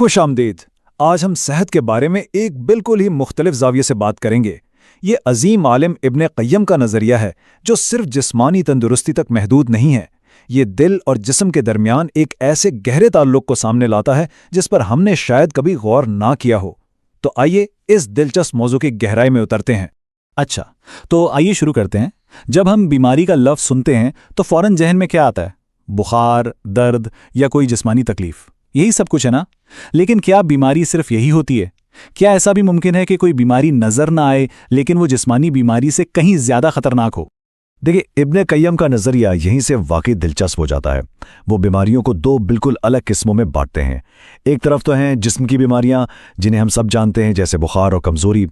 खुश आमदीद। आज हम सेहत के बारे में एक बिल्कुल ही मुख्तलिफ ज़ाविये से बात करेंगे। ये अजीम आलिम इब्ने क़य्यम का नज़रिया है जो सिर्फ जिस्मानी तंदुरुस्ती तक महदूद नहीं है। ये दिल और जिस्म के दरमियान एक ऐसे गहरे ताल्लुक़ को सामने लाता है जिस पर हमने शायद कभी गौर ना किया हो। तो आइए इस दिलचस्प मौजू की गहराई में उतरते हैं। अच्छा, तो आइए शुरू करते हैं। जब हम बीमारी का लफ्ज़ सुनते हैं तो फ़ौरन जहन में क्या आता है? बुखार, दर्द या कोई जिस्मानी तकलीफ, यही सब कुछ है ना? लेकिन क्या बीमारी सिर्फ यही होती है? क्या ऐसा भी मुमकिन है कि कोई बीमारी नज़र ना आए लेकिन वो जिस्मानी बीमारी से कहीं ज़्यादा खतरनाक हो? देखिए, इब्ने क़य्यम का नज़रिया यहीं से वाकई दिलचस्प हो जाता है। वो बीमारियों को दो बिल्कुल अलग किस्मों में बांटते हैं। एक तरफ तो हैं जिस्म की बीमारियां जिन्हें हम सब जानते हैं, जैसे बुखार और कमज़ोरी,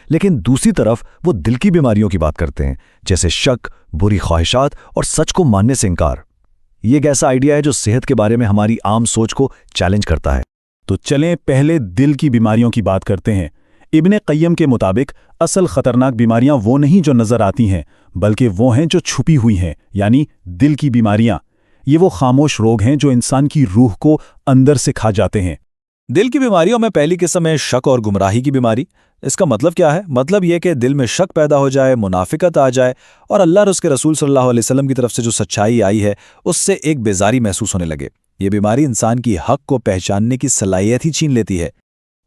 लेकिन दूसरी तरफ वो दिल की बीमारियों की बात करते हैं, जैसे शक, बुरी ख्वाहिशात और सच को मानने से इनकार। ये एक ऐसा आइडिया है जो सेहत के बारे में हमारी आम सोच को चैलेंज करता है। तो चलें पहले दिल की बीमारियों की बात करते हैं। इब्ने क़य्यम के मुताबिक असल खतरनाक बीमारियां वो नहीं जो नज़र आती हैं, बल्कि वो हैं जो छुपी हुई हैं, यानी दिल की बीमारियां। ये वो खामोश रोग हैं जो इंसान की रूह को अंदर से खा जाते हैं। दिल की बीमारियों में पहली किस्म है शक और गुमराही की बीमारी। इसका मतलब क्या है? मतलब यह कि दिल में शक पैदा हो जाए, मुनाफिकत आ जाए और अल्लाह और उसके रसूल सल्लल्लाहु अलैहि वसल्लम की तरफ से जो सच्चाई आई है उससे एक बेजारी महसूस होने लगे। ये बीमारी इंसान की हक को पहचानने की सलाहियत ही छीन लेती है।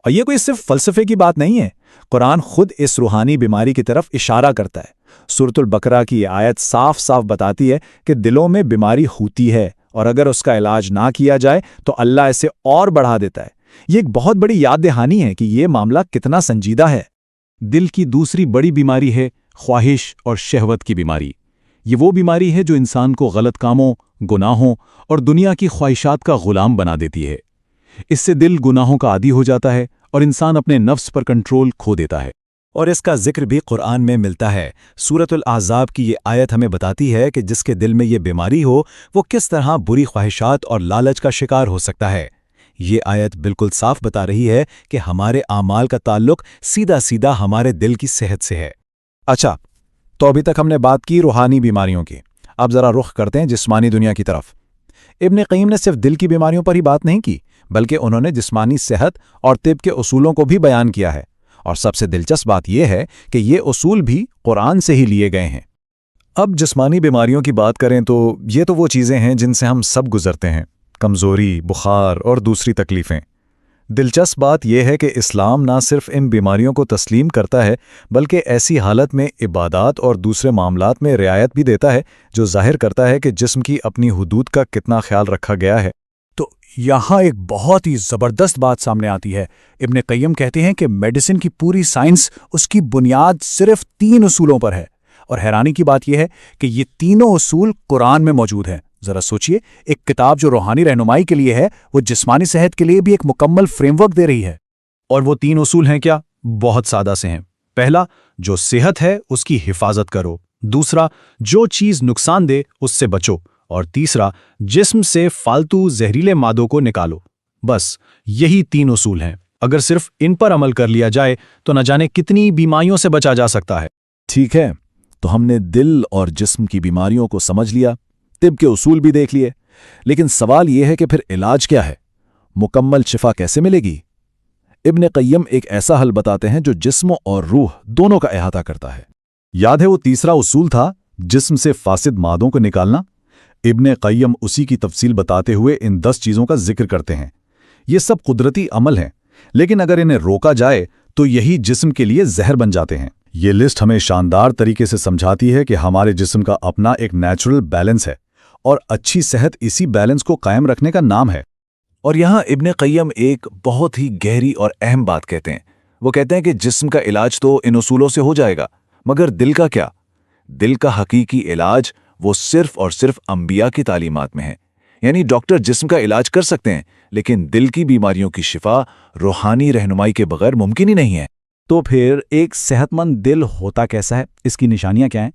और ये कोई सिर्फ फ़लसफ़े की बात नहीं है। कुरान खुद इस रूहानी बीमारी की तरफ इशारा करता है। सूरतुल बकरा की ये आयत साफ साफ बताती है कि दिलों में बीमारी होती है और अगर उसका इलाज ना किया जाए तो अल्लाह इसे और बढ़ा देता है। ये एक बहुत बड़ी याद दहानी है कि ये मामला कितना संजीदा है। दिल की दूसरी बड़ी बीमारी है ख्वाहिश और शहवत की बीमारी। ये वो बीमारी है जो इंसान को गलत कामों, गुनाहों और दुनिया की ख्वाहिशात का गुलाम बना देती है। इससे दिल गुनाहों का आदी हो जाता है और इंसान अपने नफ्स पर कंट्रोल खो देता है। और इसका जिक्र भी कुरान में मिलता है। सूरतुल अहज़ाब की ये आयत हमें बताती है कि जिसके दिल में ये बीमारी हो वो किस तरह बुरी ख्वाहिशात और लालच का शिकार हो सकता है। ये आयत बिल्कुल साफ बता रही है कि हमारे आमाल का ताल्लुक सीधा सीधा हमारे दिल की सेहत से है। अच्छा, तो अभी तक हमने बात की रूहानी बीमारियों की। अब ज़रा रुख करते हैं जिस्मानी दुनिया की तरफ। इब्ने क़य्यम ने सिर्फ दिल की बीमारियों पर ही बात नहीं की, बल्कि उन्होंने जिस्मानी सेहत और तिब के उसूलों को भी बयान किया है। और सबसे दिलचस्प बात यह है कि ये उसूल भी कुरान से ही लिए गए हैं। अब जिस्मानी बीमारियों की बात करें तो ये तो वो चीज़ें हैं जिनसे हम सब गुजरते हैं, कमज़ोरी, बुखार और दूसरी तकलीफ़ें। दिलचस्प बात यह है कि इस्लाम ना सिर्फ इन बीमारियों को तस्लीम करता है, बल्कि ऐसी हालत में इबादात और दूसरे मामलात में रियायत भी देता है जो ज़ाहिर करता है कि जिस्म की अपनी हुदूद का कितना ख्याल रखा गया है। तो यहाँ एक बहुत ही ज़बरदस्त बात सामने आती है। इब्ने क़य्यम कहते हैं कि मेडिसिन की पूरी साइंस उसकी बुनियाद सिर्फ 3 उसूलों पर है। और हैरानी की बात यह है कि ये तीनों उसूल कुरान में मौजूद हैं। ज़रा सोचिए, एक किताब जो रूहानी रहनुमाई के लिए है वो जिस्मानी सेहत के लिए भी एक मुकम्मल फ्रेमवर्क दे रही है। और वो 3 उसूल हैं क्या? बहुत सादा से हैं। पहला, जो सेहत है उसकी हिफाजत करो। दूसरा, जो चीज़ नुकसान दे उससे बचो। और तीसरा, जिस्म से फालतू जहरीले मादों को निकालो। बस यही 3 उसूल हैं। अगर सिर्फ इन पर अमल कर लिया जाए तो न जाने कितनी बीमारियों से बचा जा सकता है। ठीक है, तो हमने दिल और जिस्म की बीमारियों को समझ लिया, तिब के उसूल भी देख लिए, लेकिन सवाल यह है कि फिर इलाज क्या है? मुकम्मल शिफा कैसे मिलेगी? इब्ने क़य्यम एक ऐसा हल बताते हैं जो जिस्म और रूह दोनों का अहाता करता है। याद है वो तीसरा उसूल था, जिस्म से फासिद मादों को निकालना? इब्ने क़य्यम उसी की तफसील बताते हुए इन 10 चीज़ों का जिक्र करते हैं। ये सब कुदरती अमल हैं, लेकिन अगर इन्हें रोका जाए तो यही जिस्म के लिए जहर बन जाते हैं। ये लिस्ट हमें शानदार तरीके से समझाती है कि हमारे जिस्म का अपना एक नेचुरल बैलेंस है और अच्छी सेहत इसी बैलेंस को कायम रखने का नाम है। और यहाँ इब्ने क़य्यम एक बहुत ही गहरी और अहम बात कहते हैं। वो कहते हैं कि जिस्म का इलाज तो इन उसूलों से हो जाएगा, मगर दिल का क्या? दिल का हकीकी इलाज वो सिर्फ और सिर्फ अंबिया की तालीमात में है। यानी डॉक्टर जिस्म का इलाज कर सकते हैं, लेकिन दिल की बीमारियों की शिफा रूहानी रहनुमाई के बगैर मुमकिन ही नहीं है। तो फिर एक सेहतमंद दिल होता कैसा है? इसकी निशानियां क्या हैं?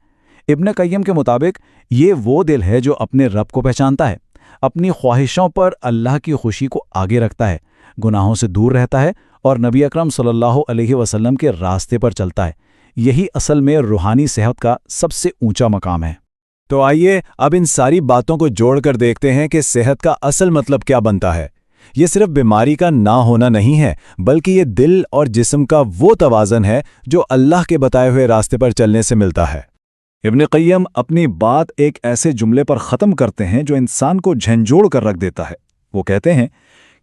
इब्ने क़य्यम के मुताबिक ये वो दिल है जो अपने रब को पहचानता है, अपनी ख्वाहिशों पर अल्लाह की खुशी को आगे रखता है, गुनाहों से दूर रहता है और नबी अकरम सल्लल्लाहु अलैहि वसल्लम के रास्ते पर चलता है। यही असल में रूहानी सेहत का सबसे ऊंचा मकाम है। तो आइए अब इन सारी बातों को जोड़कर देखते हैं कि सेहत का असल मतलब क्या बनता है। یہ صرف بیماری کا نہ ہونا نہیں ہے، بلکہ یہ دل اور جسم کا وہ توازن ہے جو اللہ کے بتائے ہوئے راستے پر چلنے سے ملتا ہے۔ ابن قیم اپنی بات ایک ایسے جملے پر ختم کرتے ہیں جو انسان کو جھنجھوڑ کر رکھ دیتا ہے۔ وہ کہتے ہیں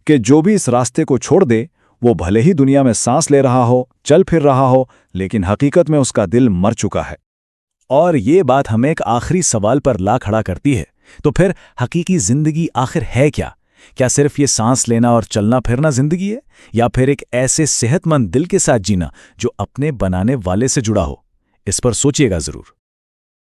کہ جو بھی اس راستے کو چھوڑ دے، وہ بھلے ہی دنیا میں سانس لے رہا ہو، چل پھر رہا ہو، لیکن حقیقت میں اس کا دل مر چکا ہے۔ اور یہ بات ہمیں ایک آخری سوال پر لا کھڑا کرتی ہے، تو پھر حقیقی زندگی آخر ہے کیا؟ کیا صرف یہ سانس لینا اور چلنا پھرنا زندگی ہے، یا پھر ایک ایسے صحت مند دل کے ساتھ جینا جو اپنے بنانے والے سے جڑا ہو؟ اس پر سوچیے گا ضرور۔